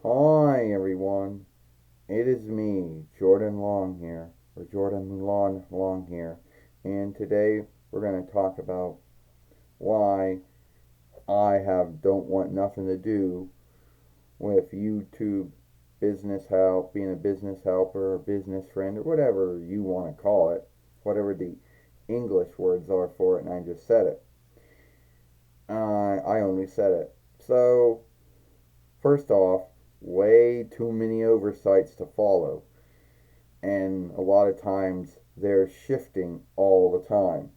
Hi everyone, it is me, Jordan Long here, or Jordan Mulan Long here, and today we're going to talk about why I don't want nothing to do with YouTube business help, being a business helper, or business friend, or whatever you want to call it, whatever the English words are for it, and I just said it. I only said it. So, first off, way too many oversights to follow. And a lot of times they're shifting all the time.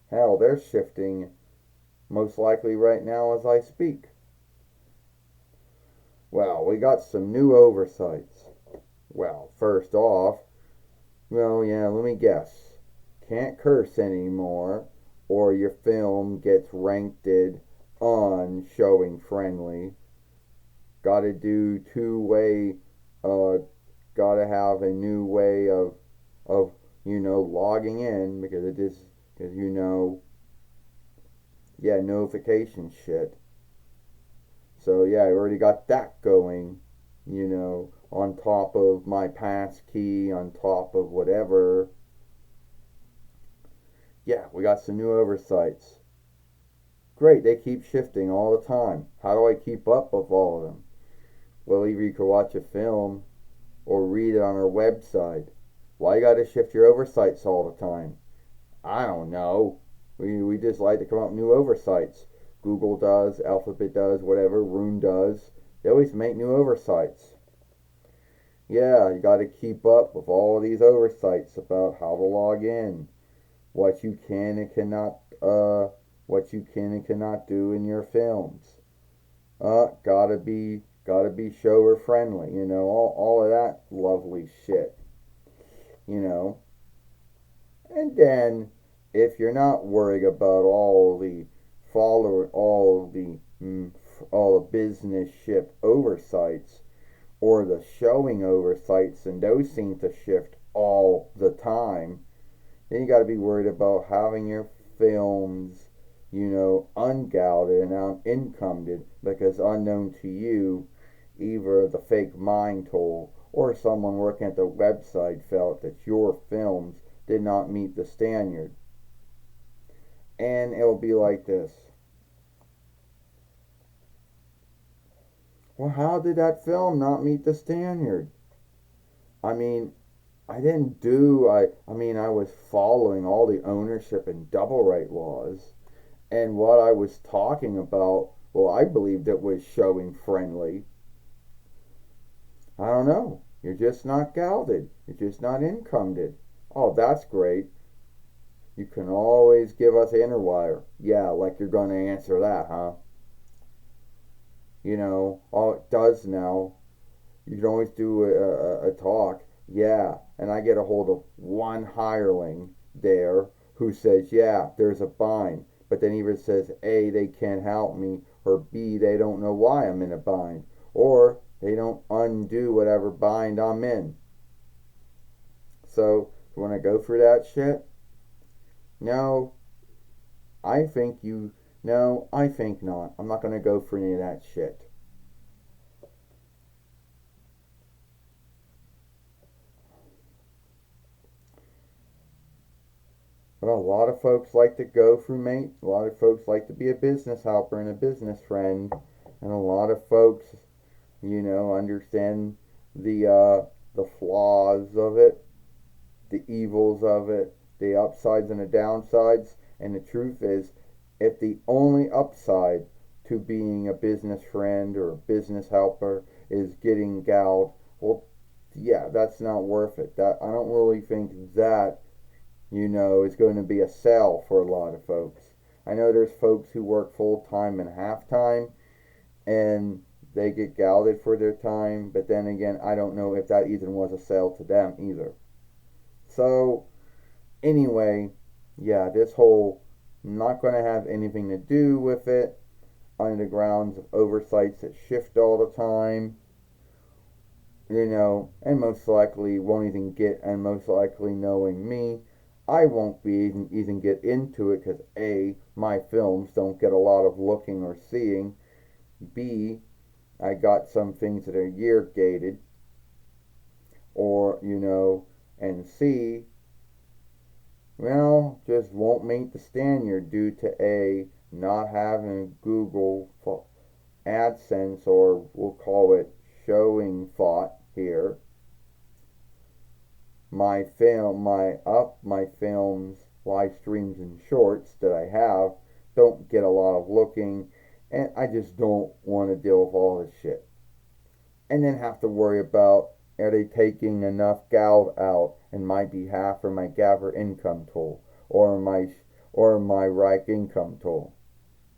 Hell, they're shifting most likely right now as I speak. Well, we got some new oversights. Well, first off, let me guess. Can't curse anymore, or your film gets ranked on showing friendly. Gotta do two-way, uh, gotta have a new way of logging in because it is because notification shit. So yeah, I already got that going, on top of my pass key, on top of whatever. Yeah, we got some new oversights. Great, they keep shifting all the time. How do I keep up with all of them? Well, either you could watch a film or read it on our website. Why you gotta shift your oversights all the time? I don't know. We just like to come up with new oversights. Google does, Alphabet does, whatever, Rune does. They always make new oversights. Yeah, you got to keep up with all of these oversights about how to log in, what you can and cannot, do in your films. Gotta be shower friendly. All of that lovely shit. You know, and then if you're not worried about follow all the business ship oversights or the showing oversights, and those seem to shift all the time, then you got to be worried about having your films, unguarded and unencumbered because unknown to you, either the fake mine tool or someone working at the website felt that your films did not meet the standard. And it will be like this. Well, how did that film not meet the standard? I mean, I was following all the ownership and double right laws. And what I was talking about, well, I believed it was showing friendly. I don't know. You're just not gelded. You're just not incomed. Oh, that's great. You can always give us interwire. Yeah, like you're going to answer that, huh? All it does now, you can always do a talk. Yeah, and I get a hold of one hireling there who says, yeah, there's a bind. But then either says, A, they can't help me, or B, they don't know why I'm in a bind. Or they don't undo whatever bind I'm in. So, you want to go through that shit? No, I think you. No, I think not. I'm not going to go for any of that shit. But a lot of folks like to go through mate. A lot of folks like to be a business helper and a business friend. And a lot of folks, understand the flaws of it, the evils of it, the upsides and the downsides. And the truth is, if the only upside to being a business friend or a business helper is getting gouged, well, yeah, that's not worth it. That I don't really think that is going to be a sell for a lot of folks. I know there's folks who work full time and half time, and they get gouged for their time, but then again, I don't know if that even was a sale to them either. So, anyway, yeah, this whole not going to have anything to do with it on the grounds of oversights that shift all the time, and most likely won't even get, and most likely knowing me, I won't be even get into it because A, my films don't get a lot of looking or seeing. B, I got some things that are year gated, or and C, well, just won't meet the standard due to A, not having Google AdSense, or we'll call it showing thought here. My films, live streams, and shorts that I have don't get a lot of looking, and I just don't want to deal with all this shit. And then have to worry about, are they taking enough gal out in my behalf for my gather income tool, or my RIKE income tool?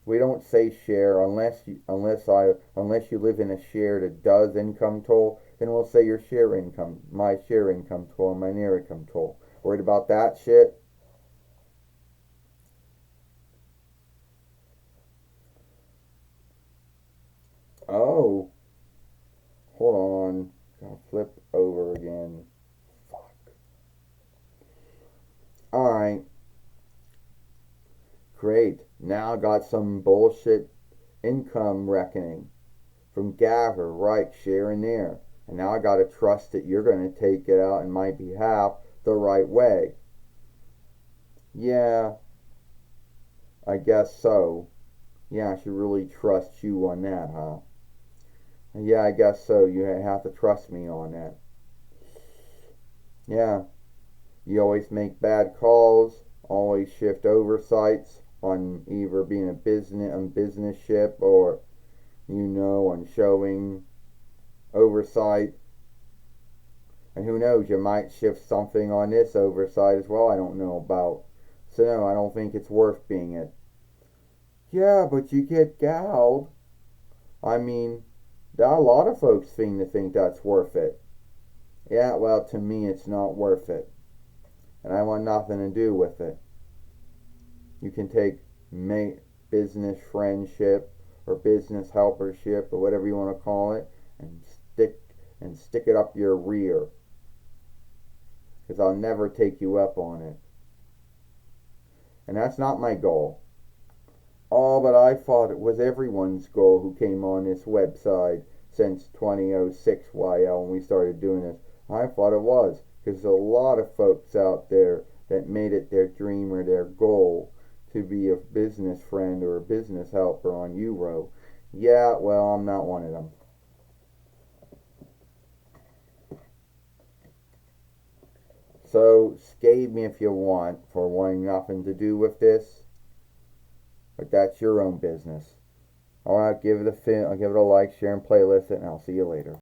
We don't say share unless you live in a share that does income toll. Then we'll say your share income, my share income tool, and my near income tool. Worried about that shit? Oh, hold on. Gotta flip over again. Fuck. All right, great. Now I got some bullshit income reckoning from Gather, right, share in there. And now I gotta trust that you're gonna take it out in my behalf the right way. Yeah, I guess so. Yeah, I should really trust you on that, huh? Yeah, I guess so. You have to trust me on that. Yeah, you always make bad calls, always shift oversights on either being business ship, or on showing oversight. And who knows, you might shift something on this oversight as well I don't know about. So no, I don't think it's worth being it. Yeah, but you get galled. I mean, a lot of folks seem to think that's worth it. Yeah, well, to me, it's not worth it. And I want nothing to do with it. You can take business friendship or business helpership or whatever you want to call it, and stick it up your rear, because I'll never take you up on it. And that's not my goal. Oh, but I thought it was everyone's goal who came on this website since 2006 YL when we started doing this. I thought it was, because there's a lot of folks out there that made it their dream or their goal to be a business friend or a business helper on Youway. Yeah, well, I'm not one of them. So, scave me if you want for wanting nothing to do with this, but that's your own business. Alright, give it a like, share, and playlist it, and I'll see you later.